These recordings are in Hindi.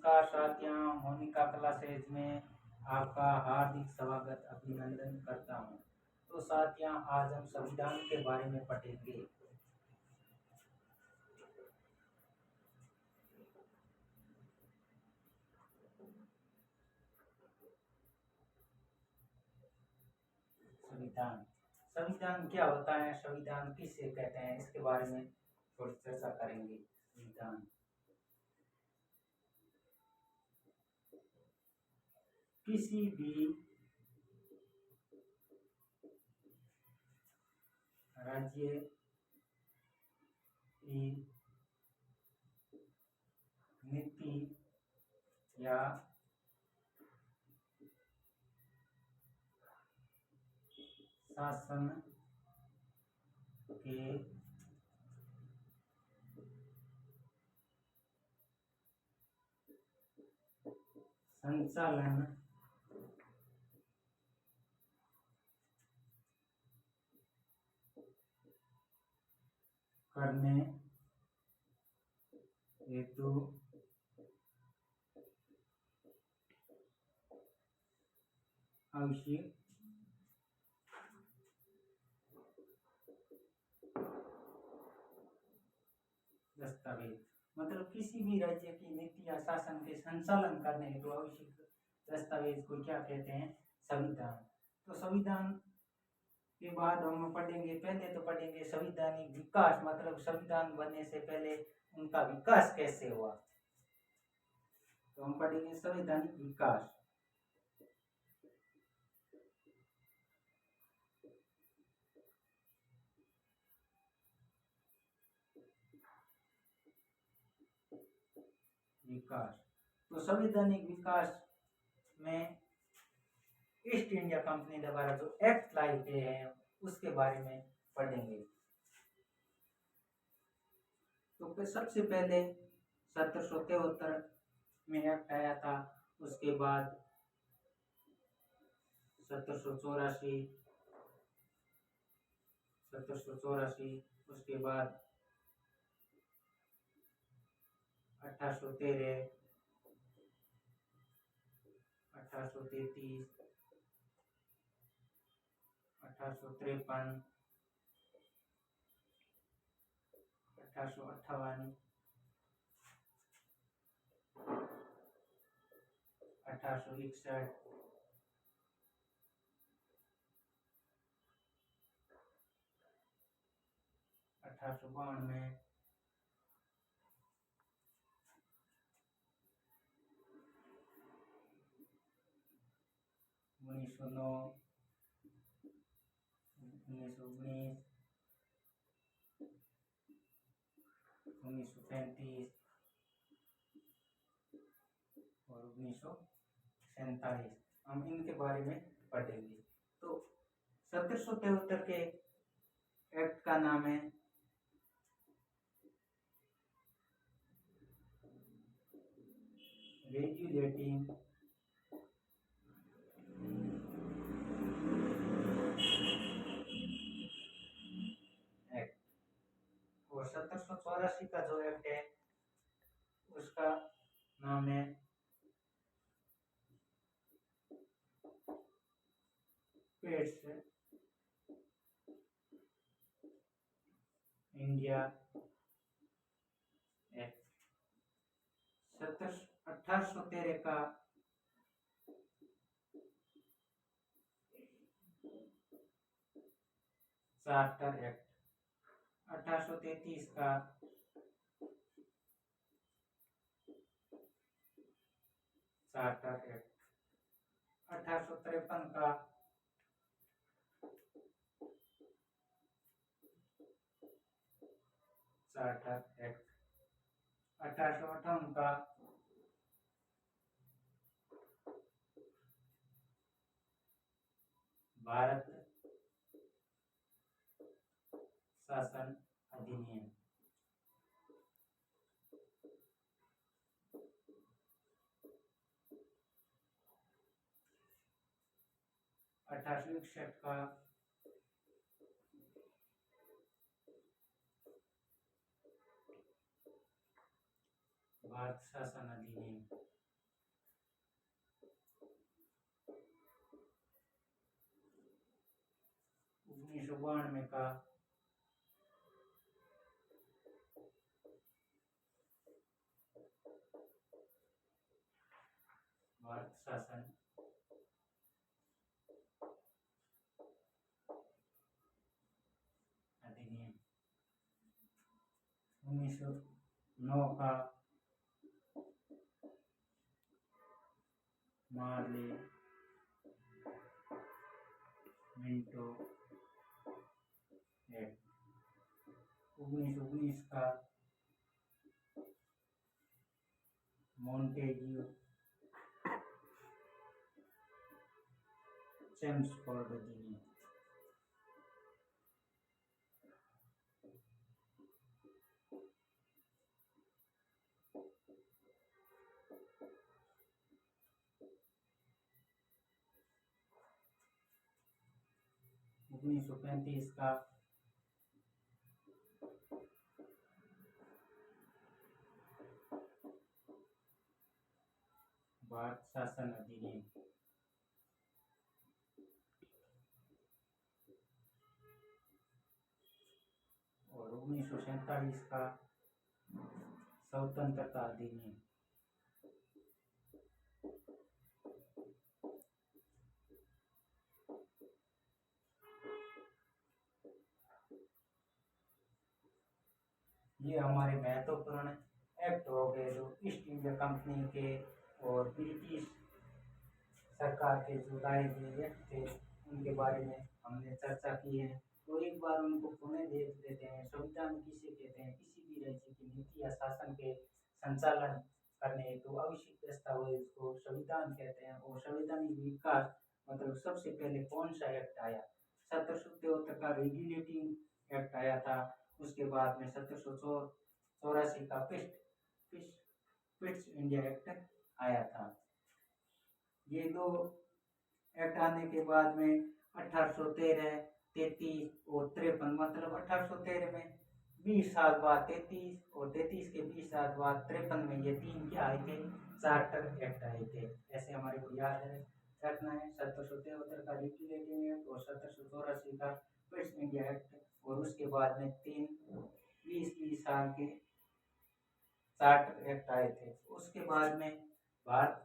नमस्कार साथियों, मोनिका क्लासेज में आपका हार्दिक स्वागत अभिनंदन करता हूं। तो साथियों, आज हम संविधान के बारे में पढ़ेंगे। संविधान संविधान क्या होता है, संविधान किसे कहते हैं, इसके बारे में थोड़ी चर्चा करेंगे। संविधान किसी भी राज्य की नीति या शासन के संचालन करने हेतु आवश्यक दस्तावेज, मतलब किसी भी राज्य की नीति या शासन के संचालन करने हेतु आवश्यक दस्तावेज को क्या कहते हैं, संविधान। तो संविधान के बाद हम पढ़ेंगे, पहले तो पढ़ेंगे संवैधानिक विकास, मतलब संविधान बनने से पहले उनका विकास कैसे हुआ। तो हम पढ़ेंगे संवैधानिक विकास। तो संवैधानिक विकास में ईस्ट इंडिया कंपनी द्वारा जो एक्ट लाए गए हैं उसके बारे में पढ़ेंगे। तो सबसे पहले 1773 में एक्ट आया था, उसके बाद 1784, उसके बाद 1813, 1833, 1853, 1858, 1861, 1892, 1909, 1919, 1935 और 1947, हम इनके बारे में पढ़ेंगे। तो 1773 के एक्ट का नाम है रेगुलेटिंग एक्ट, और 1784 का जो एक्ट है उसका नाम है पेट्स इंडिया एक्ट। 1813 का चार्टर एक्ट, 1833 का चार्टर एक्ट, 1853 का चार्टर एक्ट, 1858 का भारत शासन अधिनियम, 1861 का भारत शासन अधिनियम, 1992 का भारत शासन अधिनियम, 1909 का मार्ले मिंटो एक्ट, 1919 का मॉन्टेग्यू चेम्सफोर्ड अधिनियम, 1935 का भारत शासन अधिनियम, और 1947 का स्वतंत्रता अधिनियम। ये हमारे महत्वपूर्ण एक्ट हो गए जो ईस्ट इंडिया कंपनी के और ब्रिटिश सरकार के जो लाए गए एक्ट थे उनके बारे में हमने चर्चा की है। तो एक बार उनको पुनः देख लेते हैं। संविधान किसे कहते हैं? किसी भी राज्य की नीति या शासन के संचालन करने हेतु आवश्यक दस्तावेज को संविधान कहते हैं। और संवैधानिक विकास मतलब सबसे पहले कौन सा एक्ट आया? 1773 का रेगुलेटिंग एक्ट आया था। उसके बाद में 1784 का पिट्स इंडिया एक्ट आया था। ये दो एक्ट आने के बाद में 1813, 33 और 53 मतलब 1813 में 20 साल बाद 33 और 33 के 20 साल बाद 53 में ये तीन क्या आए थे? चार्टर एक्ट आए थे। ऐसे हमारे को याद है रखना है। 1773 का रेगुलेटिंग एक्ट और 1784 का पिट्स इंडिया एक्ट और उसके बाद में 20 साल के चार्टर एक्ट आए थे। उसके बाद में भारत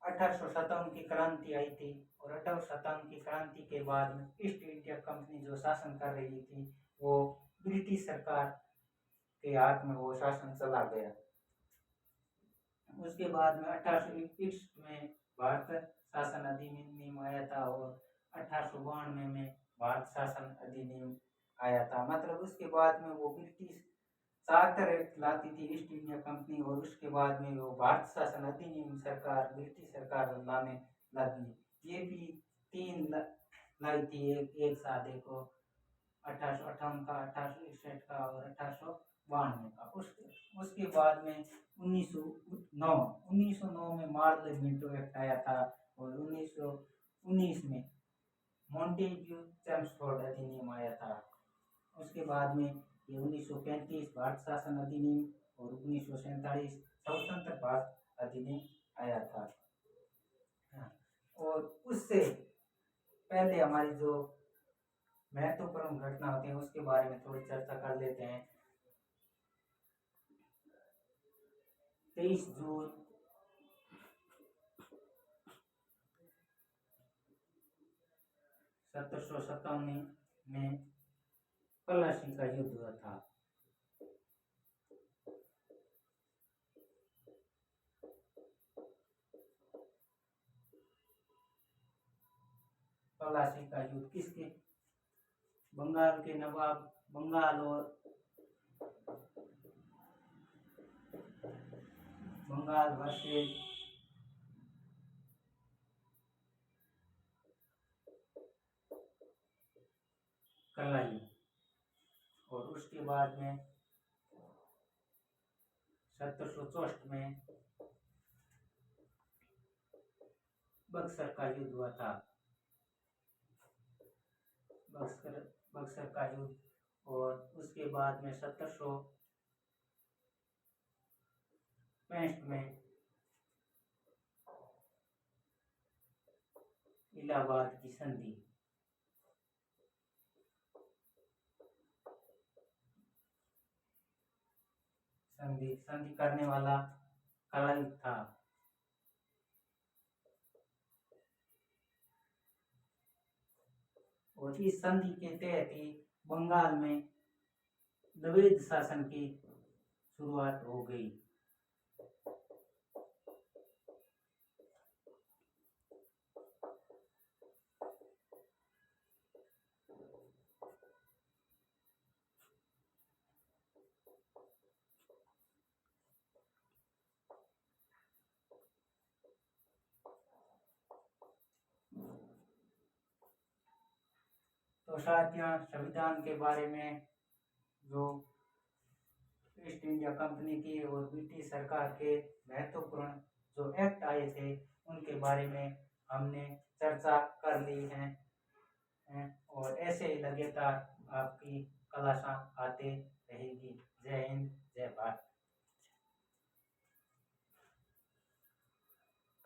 1857 की क्रांति आई थी और 1857 की क्रांति के बाद में ईस्ट इंडिया कंपनी जो शासन कर रही थी वो ब्रिटिश सरकार के हाथ में वो शासन चला गया। उसके बाद में 1821 में भारत शासन अधिनियम आया था और 1892 में भारत शासन अधिनियम आया था। मतलब उसके बाद में वो ब्रिटिश चार्टर एक्ट लाती थी ईस्ट इंडिया कंपनी और उसके बाद में वो भारत शासन अधिनियम सरकार ब्रिटिश सरकार लाने लगी। ये भी तीन लाई थी एक साथ, देखो 1858 का, 1861 का और 1892 का। उसके बाद में 1909 में मार्ले मिंटो एक्ट आया था और 1919 में मॉन्टेग्यू चेम्सफोर्ड अधिनियम आया था। उसके बाद में ये 1935 भारत शासन अधिनियम और 1947 स्वतंत्र भारत अधिनियम आया था। और उससे पहले हमारी जो महत्वपूर्ण घटना होती है उसके बारे में थोड़ी चर्चा कर लेते हैं। 23 जून 1757 में प्लासी का युद्ध हुआ था। प्लासी का युद्ध किसके? बंगाल के नवाब, बंगाल वर्सेस कलाई। और उसके बाद में 1764 में बक्सर का युद्ध हुआ था। बक्सर का युद्ध। और उसके बाद में 1765 में इलाहाबाद की संधि। संधि संधि करने वाला कलयुग था। और इस संधि के तहत ही बंगाल में द्विवेद शासन की शुरुआत हो गई। तो साथियों, संविधान के बारे में जो ईस्ट इंडिया कंपनी की और ब्रिटिश सरकार के महत्वपूर्ण जो एक्ट आए थे उनके बारे में हमने चर्चा कर ली है। और ऐसे लगातार आपकी क्लास आते रहेगी। जय हिंद, जय भारत।